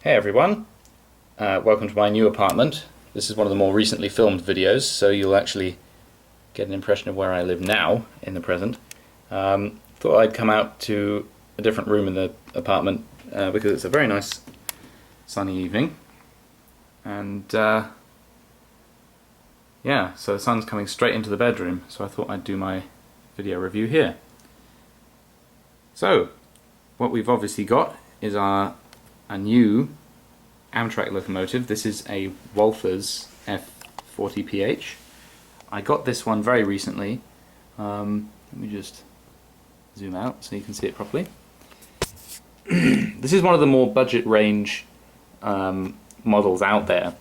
Hey everyone, welcome to my new apartment. This is one of the more recently filmed videos, so you'll actually get an impression of where I live now in the present. Thought I'd come out to a different room in the apartment because it's a very nice sunny evening, and yeah, so the sun's coming straight into the bedroom, so I thought I'd do my video review here. So what we've obviously got is a new Amtrak locomotive. This is a Walthers F40PH. I got this one very recently. Let me just zoom out so you can see it properly. This is one of the more budget range models out there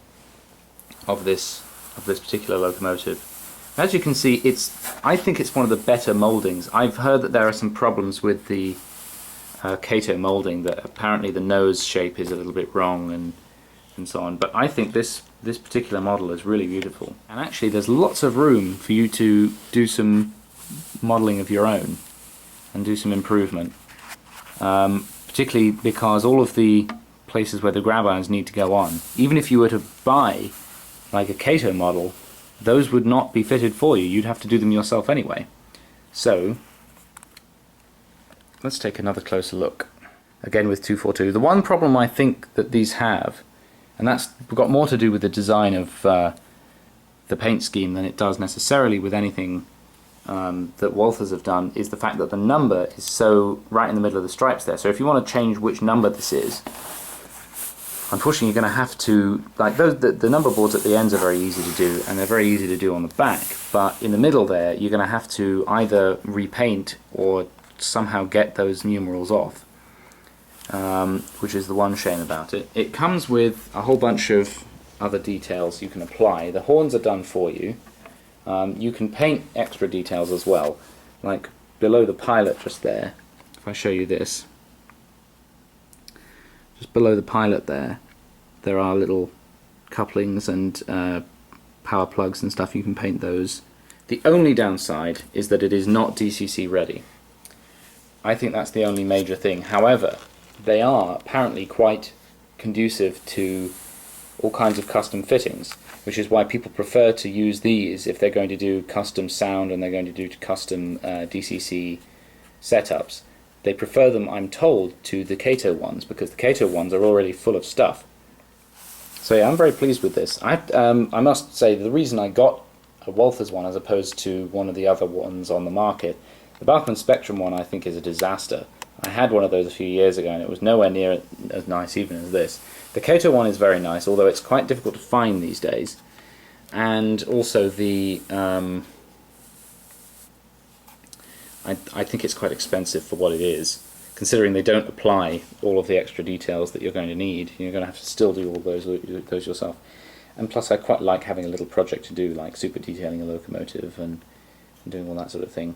of this particular locomotive. As you can see, I think it's one of the better moldings. I've heard that there are some problems with the Kato molding, that apparently the nose shape is a little bit wrong and so on, but I think this particular model is really beautiful, and actually there's lots of room for you to do some modeling of your own and do some improvement, particularly because all of the places where the grab irons need to go on, even if you were to buy like a Kato model, those would not be fitted for you. You'd have to do them yourself anyway. So let's take another closer look. Again with 242. The one problem I think that these have, and that's got more to do with the design of the paint scheme than it does necessarily with anything that Walthers have done, is the fact that the number is so right in the middle of the stripes there. So if you want to change which number this is, unfortunately you're going to have to, like the number boards at the ends are very easy to do, and they're very easy to do on the back, but in the middle there you're going to have to either repaint or somehow get those numerals off, which is the one shame about it. It comes with a whole bunch of other details you can apply. The horns are done for you. You can paint extra details as well, like below the pilot just there. If I show you this, just below the pilot there are little couplings and power plugs and stuff. You can paint those. The only downside is that it is not DCC ready. I think that's the only major thing. However, they are apparently quite conducive to all kinds of custom fittings, which is why people prefer to use these if they're going to do custom sound and they're going to do custom DCC setups. They prefer them, I'm told, to the Kato ones, because the Kato ones are already full of stuff. So yeah, I'm very pleased with this. I must say the reason I got a Walthers one as opposed to one of the other ones on the market, the Bachmann Spectrum one, I think is a disaster. I had one of those a few years ago and it was nowhere near as nice even as this. The Kato one is very nice, although it's quite difficult to find these days. And also the I think it's quite expensive for what it is, considering they don't apply all of the extra details that you're going to need. You're going to have to still do all those yourself. And plus I quite like having a little project to do, like super detailing a locomotive and doing all that sort of thing.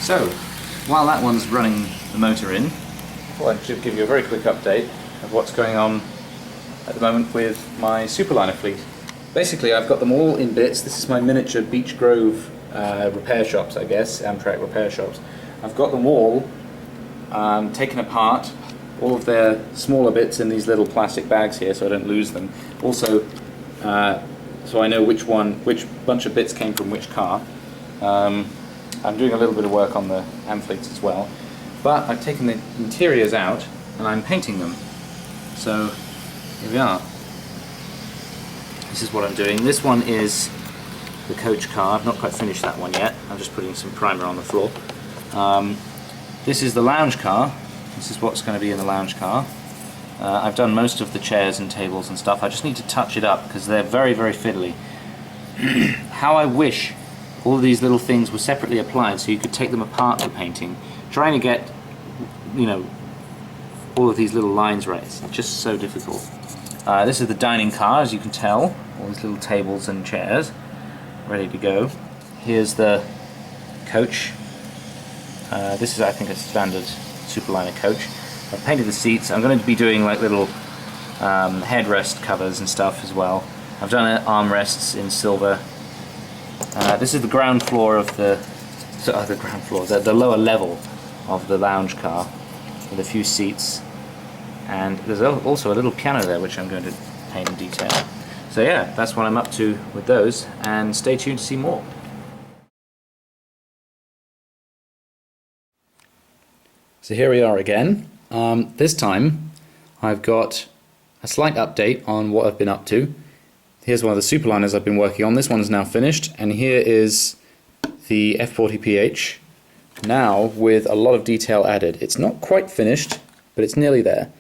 So, while that one's running the motor in, I thought I'd just give you a very quick update of what's going on at the moment with my Superliner fleet. Basically, I've got them all in bits. This is my miniature Beech Grove repair shops, I guess, Amtrak repair shops. I've got them all taken apart, all of their smaller bits in these little plastic bags here so I don't lose them. Also, so I know which bunch of bits came from which car. I'm doing a little bit of work on the am fleets as well, but I've taken the interiors out and I'm painting them. So here we are. This is what I'm doing. This one is the coach car. I've not quite finished that one yet. I'm just putting some primer on the floor. This is the lounge car. This is what's going to be in the lounge car. I've done most of the chairs and tables and stuff. I just need to touch it up because they're very, very fiddly. How I wish all of these little things were separately applied so you could take them apart for painting. Trying to get, you know, all of these little lines right, it's just so difficult. This is the dining car, as you can tell. All these little tables and chairs ready to go. Here's the coach. This is, I think, a standard Superliner coach. I've painted the seats. I'm going to be doing like little headrest covers and stuff as well. I've done armrests in silver. This is the ground floor of the lower level of the lounge car. with a few seats, and there's also a little piano there which I'm going to paint in detail. So yeah, that's what I'm up to with those, and stay tuned to see more. So here we are again. This time I've got a slight update on what I've been up to. Here's one of the Superliners I've been working on. This one is now finished, and here is the F40PH, now with a lot of detail added. It's not quite finished, but it's nearly there.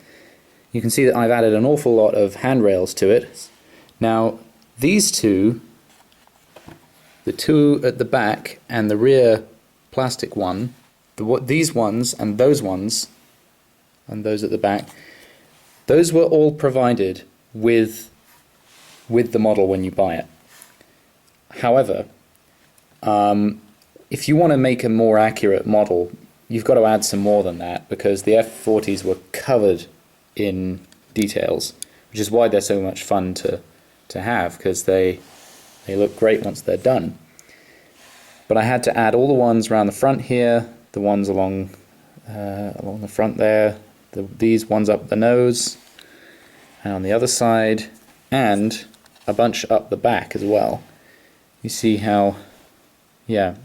You can see that I've added an awful lot of handrails to it. Now, these two, the two at the back and the rear plastic one, these ones and those at the back, those were all provided with the model when you buy it. However, if you want to make a more accurate model, you've got to add some more than that, because the F40s were covered in details, which is why they're so much fun to have, because they look great once they're done. But I had to add all the ones around the front here, the ones along the front there, these ones up the nose, and on the other side, and a bunch up the back as well. You see how, yeah.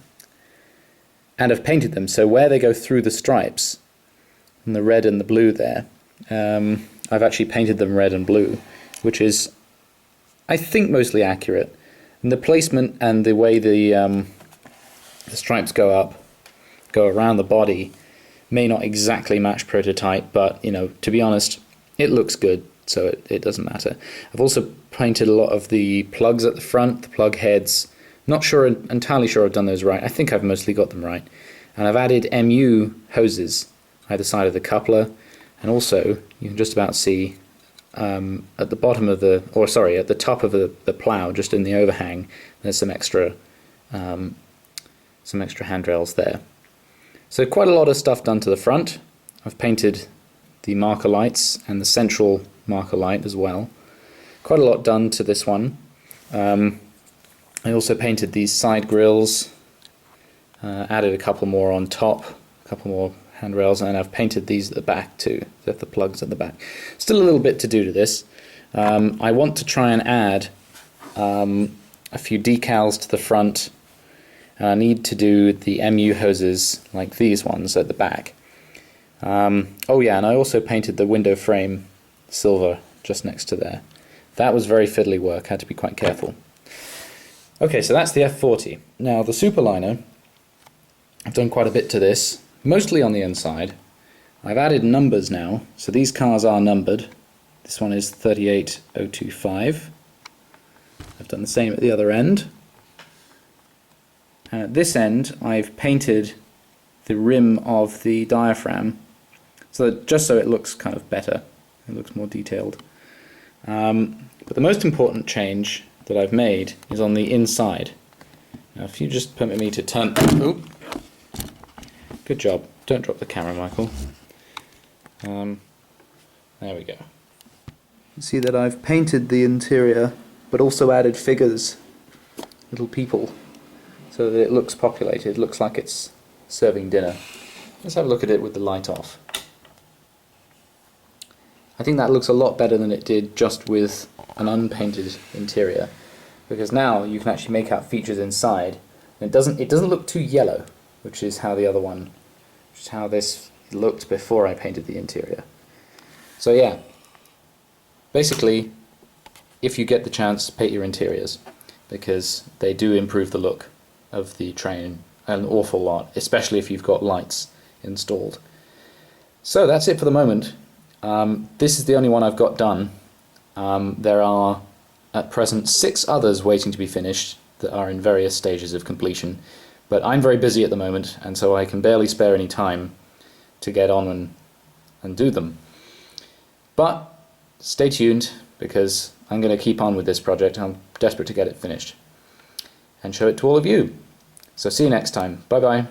And I've painted them, so where they go through the stripes, and the red and the blue there, I've actually painted them red and blue, which is, I think, mostly accurate. And the placement and the way the stripes go around the body may not exactly match prototype, but you know, to be honest, it looks good, so it doesn't matter. I've also painted a lot of the plugs at the front, the plug heads. Not entirely sure I've done those right. I think I've mostly got them right. And I've added MU hoses either side of the coupler, and also you can just about see at the bottom of at the top of the plough, just in the overhang, there's some extra handrails there. So quite a lot of stuff done to the front. I've painted the marker lights and the central marker light as well. Quite a lot done to this one. I also painted these side grills, added a couple more on top, a couple more handrails, and I've painted these at the back too, the plugs at the back. Still a little bit to do to this. I want to try and add a few decals to the front. I need to do the MU hoses like these ones at the back. Oh yeah, and I also painted the window frame silver just next to there. That was very fiddly work, had to be quite careful. Okay, so that's the F40. Now the Superliner, I've done quite a bit to this, mostly on the inside. I've added numbers now, so these cars are numbered. This one is 38025. I've done the same at the other end. And at this end, I've painted the rim of the diaphragm, just so it looks kind of better. It looks more detailed. But the most important change that I've made is on the inside. Now, if you just permit me to turn... Oh, good job. Don't drop the camera, Michael. There we go. You see that I've painted the interior, but also added figures, little people, so that it looks populated. It looks like it's serving dinner. Let's have a look at it with the light off. I think that looks a lot better than it did just with an unpainted interior, because now you can actually make out features inside, and it doesn't look too yellow, which is how this looked before I painted the interior. So yeah, basically, if you get the chance, paint your interiors, because they do improve the look of the train an awful lot, especially if you've got lights installed. So that's it for the moment. This is the only one I've got done. There are at present 6 others waiting to be finished that are in various stages of completion, but I'm very busy at the moment, and so I can barely spare any time to get on and do them. But stay tuned, because I'm going to keep on with this project. I'm desperate to get it finished and show it to all of you. So see you next time. Bye bye.